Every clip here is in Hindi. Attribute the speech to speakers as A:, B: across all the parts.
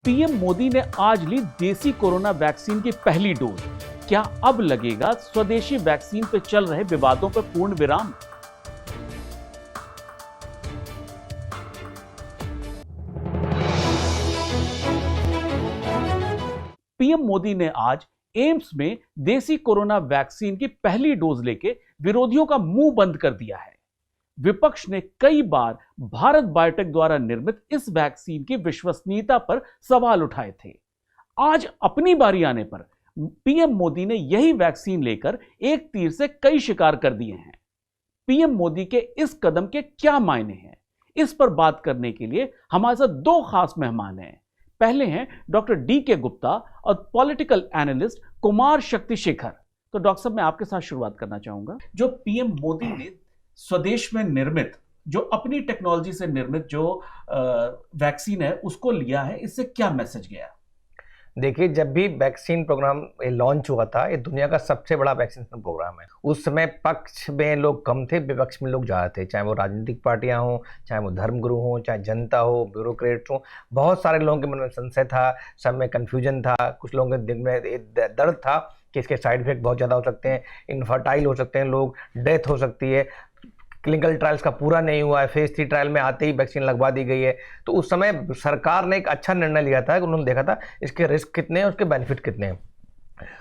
A: पीएम मोदी ने आज ली देसी कोरोना वैक्सीन की पहली डोज। क्या अब लगेगा स्वदेशी वैक्सीन पर चल रहे विवादों पर पूर्ण विराम? पीएम मोदी ने आज एम्स में देसी कोरोना वैक्सीन की पहली डोज लेके विरोधियों का मुंह बंद कर दिया है। विपक्ष ने कई बार भारत बायोटेक द्वारा निर्मित इस वैक्सीन की विश्वसनीयता पर सवाल उठाए थे। आज अपनी बारी आने पर पीएम मोदी ने यही वैक्सीन लेकर एक तीर से कई शिकार कर दिए हैं। पीएम मोदी के इस कदम के क्या मायने हैं, इस पर बात करने के लिए हमारे साथ दो खास मेहमान हैं। पहले हैं डॉक्टर डी.के. गुप्ता और पॉलिटिकल एनालिस्ट कुमार शक्तिशेखर। तो डॉक्टर साहब, मैं आपके साथ शुरुआत करना चाहूंगा। जो पीएम मोदी ने स्वदेश में निर्मित, जो अपनी टेक्नोलॉजी से निर्मित जो वैक्सीन है उसको लिया है, इससे क्या मैसेज गया?
B: देखिए, जब भी वैक्सीन प्रोग्राम लॉन्च हुआ था, ये दुनिया का सबसे बड़ा वैक्सीनेशन प्रोग्राम है। उस समय पक्ष में लोग कम थे, विपक्ष में लोग ज़्यादा थे, चाहे वो राजनीतिक पार्टियां हों, चाहे वो धर्मगुरु हों, चाहे जनता हो, ब्यूरोक्रेट्स हों। बहुत सारे लोगों के मन में संशय था, सब में कन्फ्यूजन था, कुछ लोगों के दिल में दर्द था कि इसके साइड इफेक्ट बहुत ज़्यादा हो सकते हैं, इनफर्टाइल हो सकते हैं लोग, डेथ हो सकती है, क्लिनिकल ट्रायल्स का पूरा नहीं हुआ है, फेज 3 ट्रायल में आते ही वैक्सीन लगवा दी गई है। तो उस समय सरकार ने एक अच्छा निर्णय लिया था कि उन्होंने देखा था इसके रिस्क कितने हैं, उसके बेनिफिट कितने हैं।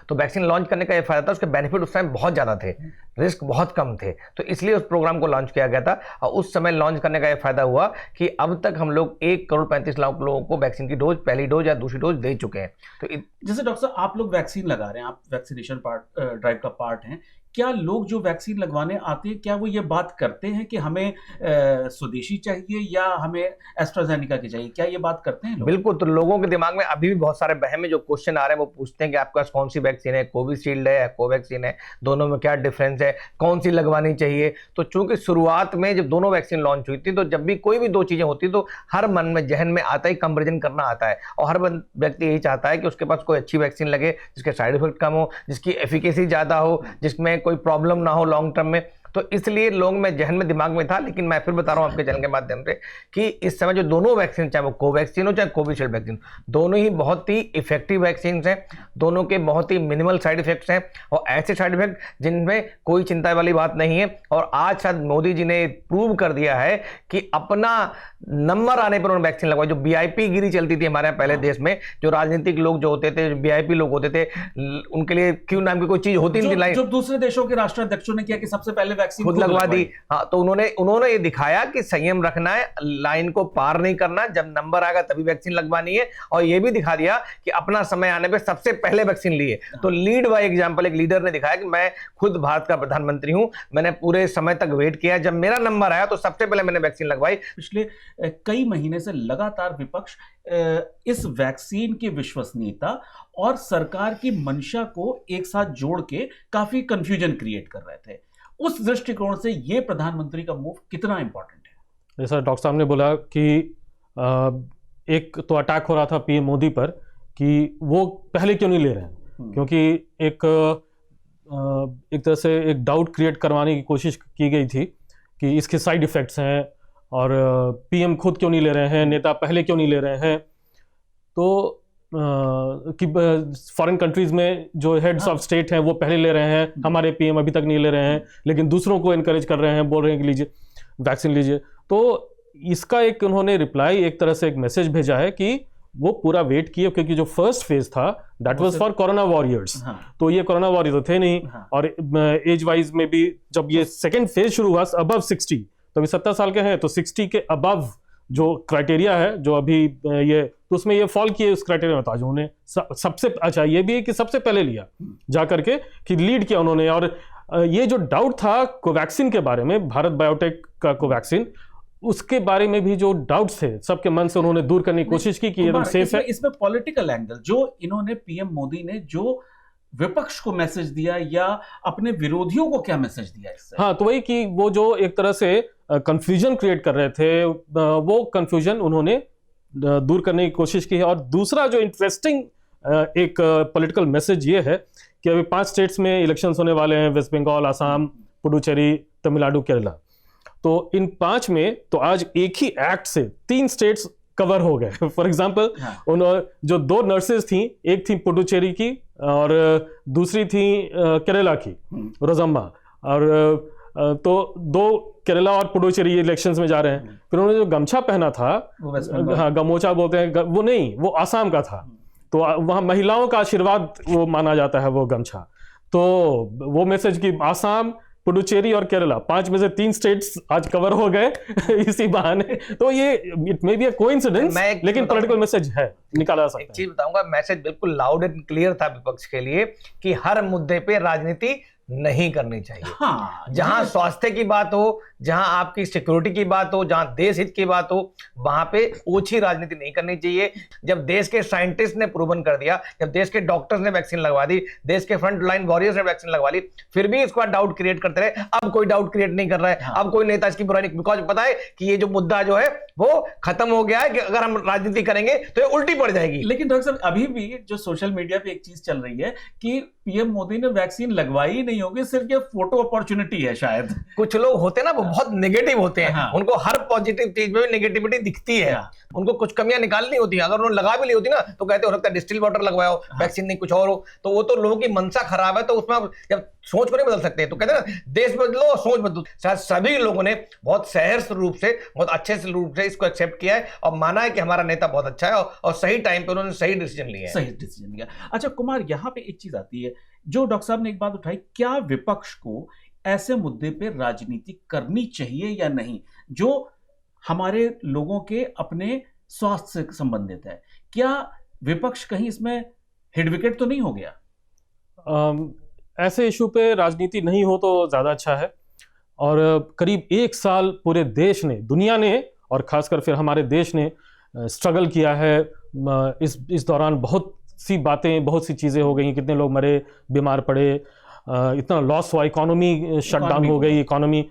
B: तो वैक्सीन लॉन्च करने का ये फायदा था, उसके बेनिफिट उस समय बहुत ज़्यादा थे, रिस्क बहुत कम थे। तो इसलिए उस प्रोग्राम को लॉन्च किया गया था। और उस समय लॉन्च करने का ये फायदा हुआ कि अब तक हम लोग 1,35,00,000 लोगों को वैक्सीन की डोज, पहली डोज या दूसरी डोज दे चुके हैं। तो
A: जैसे डॉक्टर साहब, आप लोग वैक्सीन लगा रहे हैं, आप वैक्सीनेशन ड्राइव का पार्ट हैं। क्या लोग जो वैक्सीन लगवाने आते हैं, क्या वो ये बात करते हैं कि हमें स्वदेशी चाहिए या हमें एस्ट्राजेनेका की चाहिए? क्या ये बात करते हैं लोग?
B: बिल्कुल। तो लोगों के दिमाग में अभी भी बहुत सारे वहम में जो क्वेश्चन आ रहे हैं, वो पूछते हैं कि आपके पास कौन सी वैक्सीन है, कोविशील्ड है या कोवैक्सीन है, दोनों में क्या डिफरेंस है, कौन सी लगवानी चाहिए। तो चूंकि शुरुआत में जब दोनों वैक्सीन लॉन्च हुई थी, तो जब भी कोई भी दो चीजें होती तो हर मन में, जहन में आता ही कंपेरिजन करना आता है। और हर व्यक्ति यही चाहता है कि उसके पास कोई अच्छी वैक्सीन लगे, जिसके साइड इफेक्ट कम हो, जिसकी एफिकेसी ज्यादा हो, जिसमें कोई प्रॉब्लम ना हो लॉन्ग टर्म में। तो इसलिए लोग में, जहन में, दिमाग में था। लेकिन मैं फिर बता रहा हूं आपके चैनल के माध्यम से कि इस समय जो दोनों वैक्सीन, चाहे वो कोवैक्सीन हो चाहे कोविशील्ड वैक्सीन, दोनों ही बहुत ही इफेक्टिव वैक्सीन हैं। दोनों के बहुत ही मिनिमल साइड इफेक्ट्स हैं और ऐसे साइड इफेक्ट जिनमें कोई चिंता वाली बात नहीं है। और आज शायद मोदी जी ने प्रूव कर दिया है कि अपना नंबर आने पर उन्होंने वैक्सीन लगवाई। जो वीआईपी गिरी चलती थी हमारे यहाँ पहले देश में, जो राजनीतिक लोग जो होते थे, वीआईपी लोग होते थे, उनके लिए क्यों नाम की कोई चीज होती नहीं थी।
A: जो दूसरे देशों के राष्ट्राध्यक्षों ने किया कि सबसे पहले वैक्सीन
B: खुद लगवा दी। हाँ, तो उन्होंने ये दिखाया कि संयम रखना है, लाइन को पार नहीं करना, जब नंबर आएगा तभी वैक्सीन लगवानी है। और ये भी दिखा दिया कि अपना समय आने पे सबसे पहले वैक्सीन लिए। तो लीड बाय एग्जांपल एक लीडर ने दिखाया कि मैं खुद भारत का प्रधानमंत्री हूं, मैंने पूरे समय तक वेट किया, जब मेरा नंबर आया तो सबसे पहले मैंने वैक्सीन लगवाई।
A: पिछले कई महीने से लगातार विपक्ष इस वैक्सीन की विश्वसनीयता और सरकार की मंशा को एक साथ जोड़ के काफी कंफ्यूजन क्रिएट कर रहे थे। उस दृष्टिकोण से ये प्रधानमंत्री का मूव कितना इंपॉर्टेंट है?
C: जैसा डॉक्टर साहब ने बोला कि एक तो अटैक हो रहा था पीएम मोदी पर कि वो पहले क्यों नहीं ले रहे हैं, क्योंकि एक तरह से एक डाउट क्रिएट करवाने की कोशिश की गई थी कि इसके साइड इफेक्ट्स हैं और पीएम खुद क्यों नहीं ले रहे हैं, नेता पहले क्यों नहीं ले रहे हैं। तो कि फॉरेन कंट्रीज में जो हेड्स ऑफ स्टेट हैं वो पहले ले रहे हैं, हमारे पीएम अभी तक नहीं ले रहे हैं, लेकिन दूसरों को एनकरेज कर रहे हैं, बोल रहे हैं कि लीजिए वैक्सीन लीजिए। तो इसका एक उन्होंने रिप्लाई, एक तरह से एक मैसेज भेजा है कि वो पूरा वेट किए, क्योंकि जो फर्स्ट फेज था that was for corona warriors. तो ये कोरोना वॉरियर्स तो थे नहीं। और एज वाइज में भी जब ये सेकेंड फेज शुरू हुआ अबव 60, तो अभी 70 साल के हैं, तो 60 के अबव जो क्राइटेरिया है, जो अभी ये, तो उसमें ये फॉल किए उस क्राइटेरिया में। तो आज उन्होंने सबसे अच्छा ये भी है कि सबसे पहले लिया जा करके, कि लीड किया उन्होंने। और ये जो डाउट था कोवैक्सीन के बारे में, भारत बायोटेक का कोवैक्सीन, उसके बारे में भी जो डाउट्स थे सबके मन से उन्होंने दूर करने की कोशिश की कि एकदम सेफ है।
A: इसमें पॉलिटिकल एंगल जो इन्होंने, पीएम मोदी ने जो विपक्ष को मैसेज दिया या अपने विरोधियों को क्या मैसेज दिया इससे?
C: हाँ, तो वही कि वो जो एक तरह से कंफ्यूजन क्रिएट कर रहे थे, वो कंफ्यूजन उन्होंने दूर करने की कोशिश की है। और दूसरा जो इंटरेस्टिंग एक पॉलिटिकल मैसेज ये है कि अभी 5 स्टेट्स में इलेक्शंस होने वाले हैं, वेस्ट बंगाल, आसाम, पुडुचेरी, तमिलनाडु, केरला। तो इन 5 में तो आज एक ही एक्ट से 3 स्टेट्स कवर हो गए। फॉर एग्जाम्पल उन जो 2 नर्सेज थी, एक थी पुडुचेरी की और दूसरी थी केरला की, रोजम्मा, और तो 2 केरला और पुडुचेरी इलेक्शंस में जा रहे हैं। फिर उन्होंने जो गमछा पहना था, हाँ गमोचा बोलते हैं, वो नहीं, वो आसाम का था। तो वहाँ महिलाओं का आशीर्वाद वो माना जाता है वो गमछा। तो वो मैसेज की आसाम, पुडुचेरी और केरला 5 में से 3 स्टेट्स आज कवर हो गए इसी बहाने। तो ये it may be a coincidence, लेकिन पॉलिटिकल मैसेज है, निकाला जा सकता है।
B: एक चीज बताऊंगा, मैसेज बिल्कुल लाउड एंड क्लियर था विपक्ष के लिए कि हर मुद्दे पे राजनीति नहीं करनी चाहिए।
A: हाँ,
B: जहां स्वास्थ्य की बात हो, जहां आपकी सिक्योरिटी की बात हो, जहां देश हित की बात हो, वहां पे ओछी राजनीति नहीं करनी चाहिए। जब देश के साइंटिस्ट ने प्रूवन कर दिया, जब देश के डॉक्टर्स ने वैक्सीन लगवा दी, देश के फ्रंट लाइन वॉरियर्स ने वैक्सीन लगवा ली, फिर भी इसके बाद डाउट क्रिएट करते रहे। अब कोई डाउट क्रिएट नहीं कर रहा है। अब कोई नेता इसकी बुराई नहीं, बिकॉज पता है कि ये जो मुद्दा जो है वो खत्म हो गया है कि अगर हम राजनीति करेंगे तो ये उल्टी पड़ जाएगी।
A: लेकिन डॉक्टर साहब, अभी भी जो सोशल मीडिया पे एक चीज चल रही है कि पीएम मोदी ने वैक्सीन लगवाई ही नहीं होगी, सिर्फ ये फोटो अपॉर्चुनिटी है शायद।
B: कुछ लोग होते हैं ना, वो बहुत नेगेटिव होते हैं।
A: हाँ।
B: उनको हर पॉजिटिव चीज में नेगेटिविटी दिखती है।
A: हाँ।
B: उनको कुछ कमियां निकालनी होती है। अगर उन्होंने लगा भी ली होती ना, तो कहते हो सकता है डिस्टिल वाटर लगवाओ, वैक्सीन नहीं कुछ और हो। तो वो तो लोगों की मनसा खराब है, तो उसमें आप जब सोच को नहीं बदल सकते, तो कहते हैं ना, देश बदलो सोच बदलो। शायद सभी लोगों ने बहुत सहर्ष रूप से, बहुत अच्छे से रूप से इसको एक्सेप्ट किया है और माना है कि हमारा नेता बहुत अच्छा है और सही टाइम पे उन्होंने सही डिसीजन लिया है।
A: सही डिसीजन लिया। अच्छा कुमार, यहाँ पे एक चीज आती है, जो डॉक्टर साहब ने एक बात उठाई, क्या विपक्ष को ऐसे मुद्दे पे राजनीति करनी चाहिए या नहीं, जो हमारे लोगों के अपने स्वास्थ्य से संबंधित है? क्या विपक्ष कहीं इसमें हिट विकेट तो नहीं हो गया?
C: ऐसे इशू पे राजनीति नहीं हो तो ज्यादा अच्छा है। और करीब 1 साल पूरे देश ने, दुनिया ने और खासकर फिर हमारे देश ने स्ट्रगल किया है। इस दौरान बहुत सी बातें, बहुत सी चीजें हो गई, कितने लोग मरे, बीमार पड़े, इतना लॉस हुआ, इकोनॉमी शटडाउन हो गई, इकोनॉमी,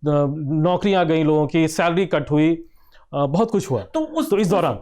C: नौकरियां गई लोगों की, सैलरी कट हुई, बहुत कुछ हुआ। तो इस दौरान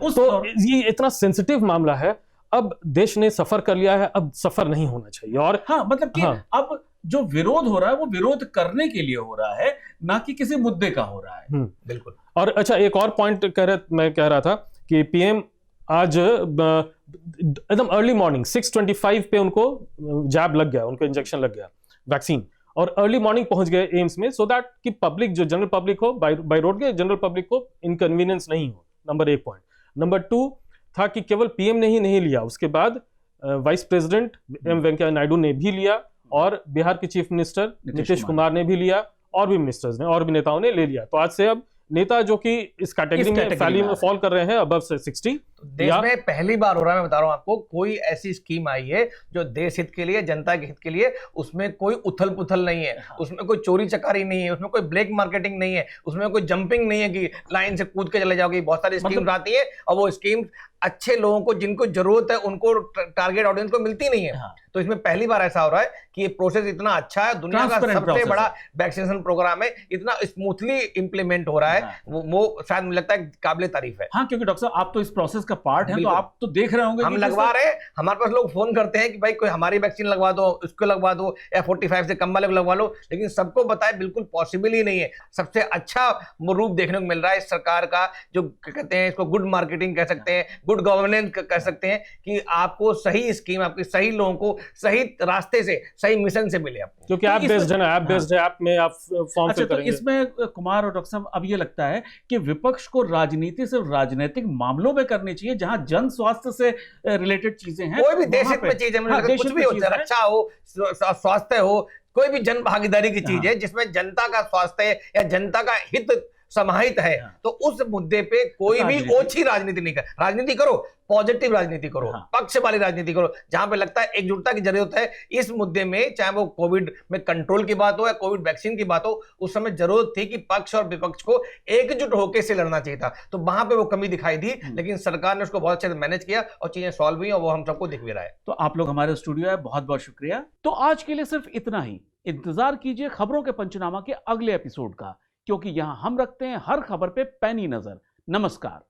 C: ये इतना सेंसिटिव मामला है, अब देश ने सफर कर लिया है, अब सफर नहीं होना चाहिए। और
A: हाँ, मतलब कि अब जो विरोध हो रहा है वो विरोध करने के लिए हो रहा है, ना कि किसी मुद्दे का हो रहा है।
B: बिल्कुल।
C: और अच्छा, एक और पॉइंट मैं कह रहा था कि पीएम आज एकदम अर्ली मॉर्निंग 6:25 पे उनको जैब लग गया, उनको इंजेक्शन लग गया वैक्सीन, और अर्ली मॉर्निंग पहुंच गए एम्स में, सो दैट कि पब्लिक, जो जनरल पब्लिक हो, बाय रोड के जनरल पब्लिक को इनकन्वीनियंस नहीं हो। Number 1 point. नंबर 2 था कि केवल पीएम ने ही नहीं लिया, उसके बाद vice president M Venkaiah Naidu ने भी लिया, और बिहार के चीफ मिनिस्टर नीतीश कुमार ने भी लिया, और भी मिनिस्टर्स ने और भी नेताओं ने ले लिया। तो आज से अब नेता जो कि इस कैटेगरी में फॉल कर रहे हैं, अबव से 60,
B: देश में पहली बार हो रहा है। मैं बता रहा हूं आपको, कोई ऐसी स्कीम आई है जो देश हित के लिए, जनता के हित के लिए, उसमें कोई उथल पुथल नहीं है, उसमें कोई चोरी चकारी नहीं है, उसमें कोई ब्लैक मार्केटिंग नहीं है, उसमें कोई जंपिंग नहीं है कि लाइन से कूद के चले जाओगे। बहुत सारी स्कीम्स आती है और वो स्कीम अच्छे लोगों को, जिनको जरूरत है, उनको टारगेट ऑडियंस को मिलती नहीं है। तो इसमें पहली बार ऐसा हो रहा है कि ये प्रोसेस इतना अच्छा है, दुनिया का सबसे बड़ा वैक्सीनेशन प्रोग्राम है, इतना स्मूथली इंप्लीमेंट हो रहा है, वो शायद मुझे लगता है काबिले तारीफ है।
A: हाँ, क्योंकि डॉक्टर साहब आप तो इस प्रोसेस का पार्ट हैं, तो आप तो देख रहे होंगे।
B: हम लगवा रहे हैं, हमारे पास लोग फोन करते हैं कि भाई कोई हमारी वैक्सीन लगवा दो, उसको लगवा दो, या 45 से कम वाले को लगवा लो, लेकिन सबको बताए बिल्कुल पॉसिबल ही नहीं है। सबसे अच्छा रूप देखने को मिल रहा है इस सरकार का, जो कहते हैं इसको गुड मार्केटिंग कह सकते हैं, गुड गवर्नेंस कह सकते हैं, कि आपको सही स्कीम, आपके सही लोगों को सही रास्ते से, सही मिशन से मिले आपको,
C: क्योंकि ऐप बेस्ड है ना, ऐप बेस्ड है, ऐप में आप फॉर्म फिल करेंगे।
A: तो इसमें कुमार और डॉक्टर साहब, अब ये लगता है कि विपक्ष को राजनीति सिर्फ राजनीतिक मामलों में करनी चाहिए, जहां जन स्वास्थ्य से रिलेटेड चीजें हैं,
B: कोई भी देश हित में चीज है, कुछ भी होता है, रक्षा हो, स्वास्थ्य हो, कोई भी जन भागीदारी की चीज है जिसमें जनता का स्वास्थ्य या जनता का हित समाहित है, तो उस मुद्दे पे कोई भी ओछी राजनीति नहीं कर। राजनीति करो, पॉजिटिव राजनीति करो, पक्ष वाली राजनीति करो, जहां पे लगता है एकजुटता की जरूरत है इस मुद्दे में, चाहे वो कोविड में कंट्रोल की बात हो या कोविड वैक्सीन की बात हो। उस समय जरूरत थी कि पक्ष और विपक्ष को एकजुट होकर से लड़ना चाहिए था, तो वहां पे वो कमी दिखाई दी, लेकिन सरकार ने उसको बहुत अच्छे से मैनेज किया और चीजें सॉल्व हुई, और वो हम सबको दिख भी रहा है।
A: तो आप लोग हमारे स्टूडियो आए, बहुत बहुत शुक्रिया। तो आज के लिए सिर्फ इतना ही। इंतजार कीजिए खबरों के पंचनामा के अगले एपिसोड का, क्योंकि यहां हम रखते हैं हर खबर पे पैनी नजर। नमस्कार।